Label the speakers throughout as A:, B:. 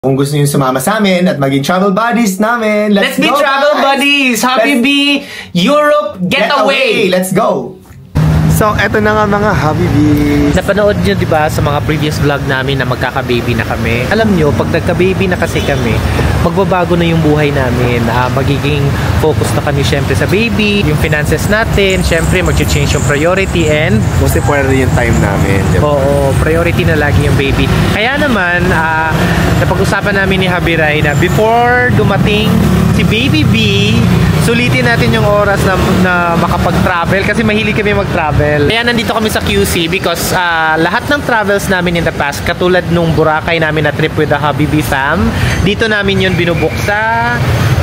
A: Kung gusto niyo sumama sa amin at maging travel buddies namin, let's
B: be
A: go,
B: travel
A: guys!
B: buddies! Habibi Europe Getaway!
A: Let's go! So, eto na nga mga Habibi.
B: Napanood nyo diba sa mga previous vlog namin na magkaka-baby na kami? Alam nyo, pag nagka-baby na kasi kami, magbabago na yung buhay namin. Magiging focus na kami syempre sa baby, yung finances natin, syempre mag-change yung priority and
A: most important yung time namin. Diba?
B: Oo, priority na lagi yung baby. Kaya naman, napag-usapan namin ni Habiray na before dumating si Baby B, sulitin natin yung oras na makapag-travel kasi mahilig kami mag-travel. Kaya nandito kami sa QC because lahat ng travels namin in the past, katulad nung Boracay namin na trip with the Habibi fam, dito namin yun binubuk sa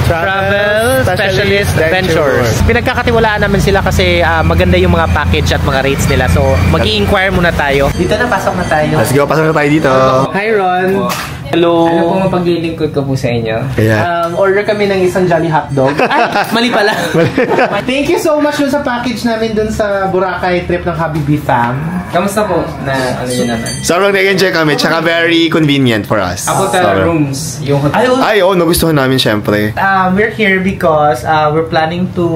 B: Travel Specialist Ventures. Pinagkakatiwalaan namin sila kasi maganda yung mga package at mga rates nila. So, mag-i-inquire muna tayo. Dito na, pasok na tayo.
A: Let's go, pasok na tayo dito.
B: Hi Ron! Hello! Ano po mapaglilingkod ko po sa inyo?
A: Yeah.
B: Order kami ng isang Jolly Hotdog. Ay, mali pala. Thank you so much dun sa package namin dun sa Boracay trip ng Habibi fam. Kamusta po na ano yun naman?
A: Sobrang nag-enjoy kami, tsaka very convenient for us.
B: Ako sa rooms, yung hotel.
A: Ay, oo, nagustuhan namin syempre.
B: We're here because we're planning to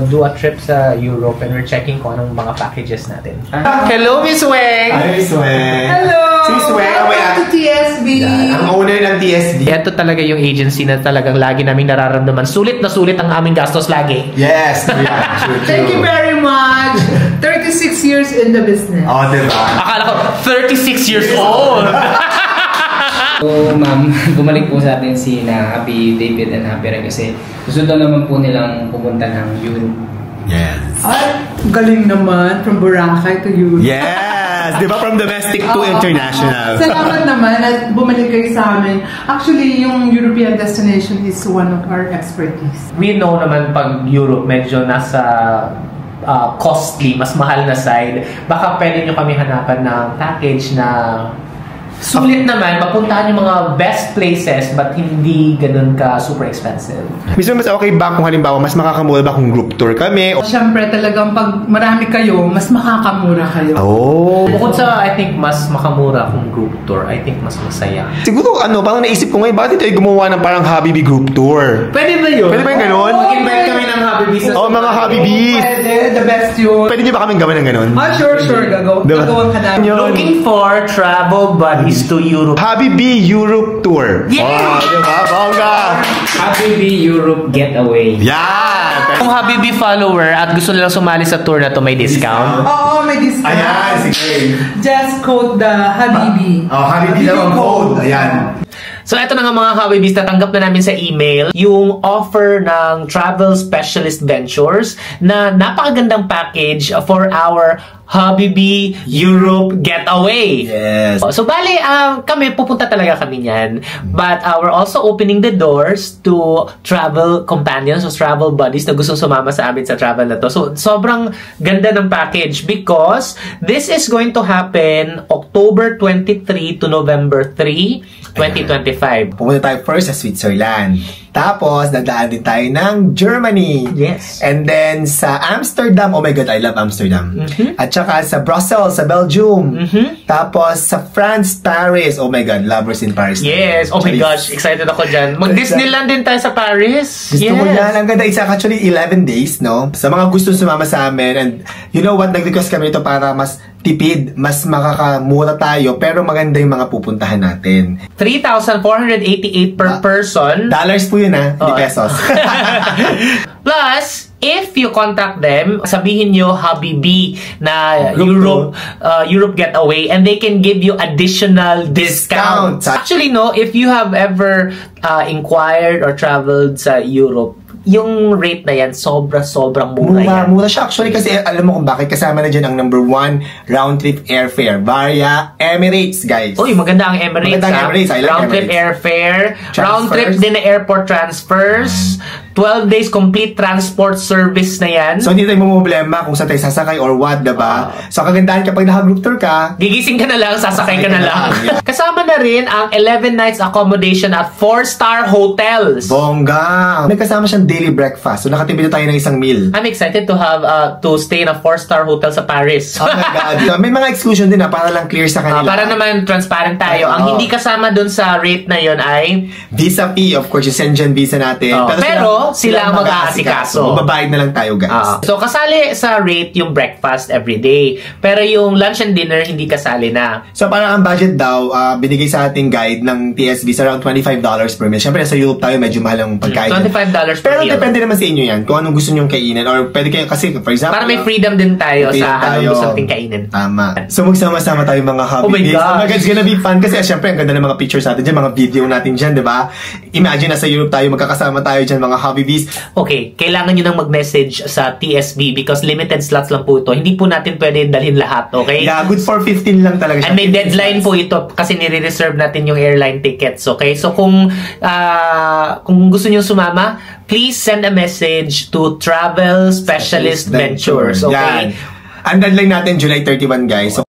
B: do a trip sa Europe and we're checking kung anong mga packages natin. Hello, Miss Weng!
A: Hi, Miss Weng!
B: Hello!
A: Si Miss Weng,
C: Welcome to TSB!
A: ang owner ng TSB.
B: Ito talaga yung agency na talagang lagi naming nararamdaman. Sulit na sulit ang aming gastos lagi.
A: Yes! Yeah, true.
C: Thank you very much! 36 years in the business.
A: Oh, diba?
B: Akala ko, 36 years old!
D: So, ma'am, bumalik po sa atin si Happy David and Happy Ray kasi gusto daw naman po nilang pumunta ng Europe.
A: Yes.
C: Ay, galing naman. From Boracay to Europe.
A: Yes! Di ba? From domestic to international.
C: Salamat naman at bumalik kayo sa amin. Actually, yung European destination is one of our expertise.
B: We know naman pag Europe medyo nasa costly, mas mahal na side. Baka pwede nyo kami hanapan ng package na sulit naman, mapuntahan yung mga best places but hindi ganun ka super expensive.
A: Mismo mas okay ba kung halimbawa mas makakamura ba kung group tour kami?
C: Siyempre talagang pag marami kayo, mas makakamura kayo.
A: Oh.
B: Bukod sa I think mas makamura kung group tour, I think mas masaya.
A: Siguro parang naisip ko ngayon, bakit tayo gumawa ng parang Habibi group tour?
B: Pwede ba yun?
A: Pwede ba yung ganun?
B: Mag-invite kami ng Habibi sa
A: mga Habibi.
C: Pwede, the best yun.
A: Pwede nyo ba kaming gawin ng ganun?
C: Sure, gagawin ka namin.
B: Looking for travel buddies to Europe.
A: Habibi Europe Tour.
B: Yeah!
A: Oh, diba? Bongga!
D: Habibi Europe Getaway.
A: Yeah!
B: Kung Habibi follower at gusto nilang sumali sa tour na to, may discount?
C: Oo, may discount.
A: Ayan, sige.
C: Just quote the Habibi.
A: Oh, Habibi lang ang code. Ayan.
B: So, eto na nga mga Habibis, natanggap na namin sa email yung offer ng Travel Specialist Ventures na napakagandang package for our Habibi Europe Getaway.
A: Yes.
B: So, bali, kami, pupunta talaga kami niyan. But we're also opening the doors to travel companions or travel buddies na gustong sumama sa amin sa travel na to. So, sobrang ganda ng package because this is going to happen October 23 to November 3, 2025.
A: Pumunta tayo first sa Switzerland. Tapos, dadaan din tayo ng Germany.
B: Yes.
A: And then, sa Amsterdam. Oh my God, I love Amsterdam. At saka sa Brussels, sa Belgium. Tapos, sa France, Paris. Oh my God, lovers in Paris.
B: Yes. Oh my gosh, excited ako dyan. Mag-Disneyland din tayo sa Paris.
A: Gusto mo yan. Ang ganda. It's actually 11 days, no? Sa mga gusto sumama sa amin. And you know what? Nag-request kami ito para mas tipid, mas makakamura tayo, pero maganda yung mga pupuntahan natin.
B: 3,488 per person.
A: Dollars po yun, ha? Hindi pesos.
B: Plus, if you contact them, sabihin nyo Habibi na Europe Getaway and they can give you additional discount. Actually, no, if you have ever inquired or traveled sa Europe, yung rate na yan, sobrang mura yan.
A: Mura siya actually kasi alam mo kung bakit kasama na dyan ang number 1 round-trip airfare via Emirates, guys.
B: Uy, maganda ang Emirates.
A: Maganda ang Emirates. I like
B: round-trip
A: Emirates.
B: airfare, round-trip din na airport transfers, 12 days complete transport service na yan.
A: So, hindi tayo problema kung saan tayo sasakay or what, diba? So, kagandahan kapag naka-group tour ka,
B: gigising ka na lang, sasakay ka na lang. Kasama na rin ang 11 nights accommodation at 4-star hotels.
A: bongga! May kasama siyang daily breakfast. So, nakatipid na tayo ng isang meal.
B: I'm excited to have to stay in a 4-star hotel sa Paris.
A: Oh my God. So, may mga exclusion din para lang clear sa kanila.
B: Para naman transparent tayo. Ang hindi kasama dun sa rate na yon ay
A: visa fee, of course, yung Shenzhen visa natin.
B: Pero sila ang mag-aasikaso.
A: Magbabayad na lang tayo, guys.
B: So, kasali sa rate yung breakfast every day. Pero yung lunch and dinner, hindi kasali na.
A: So, parang ang budget daw, binigay sa ating guide ng TSB sa around $25 per meal. Siyempre, sa Europe tayo, medyo mahal ang pagkain.
B: $25 per
A: Pero
B: meal.
A: depende naman sa inyo yan. Kung anong gusto nyong kainin. Or pwede kayo, kasi, for example,
B: para may freedom din tayo sa anong gusto natin kainin.
A: Tama. So, magsama-sama tayo mga hobby days. Oh my God, it's gonna be fun. Kasi, syempre, ang ganda ng mga pictures natin dyan, mga video natin dyan, di ba? Imagine, nasa Europe tayo, magkakasama tayo dyan, mga hobby bees.
B: Okay, kailangan nyo nang mag-message sa TSB because limited slots lang po ito. Hindi po natin pwede dalhin lahat, okay?
A: Yeah, good for 15 lang talaga siya.
B: And may deadline po ito kasi nire-reserve natin yung airline tickets, okay? So kung gusto nyo sumama, please send a message to Travel Specialist Ventures, okay?
A: Yan. Ang deadline natin, July 31, guys. So,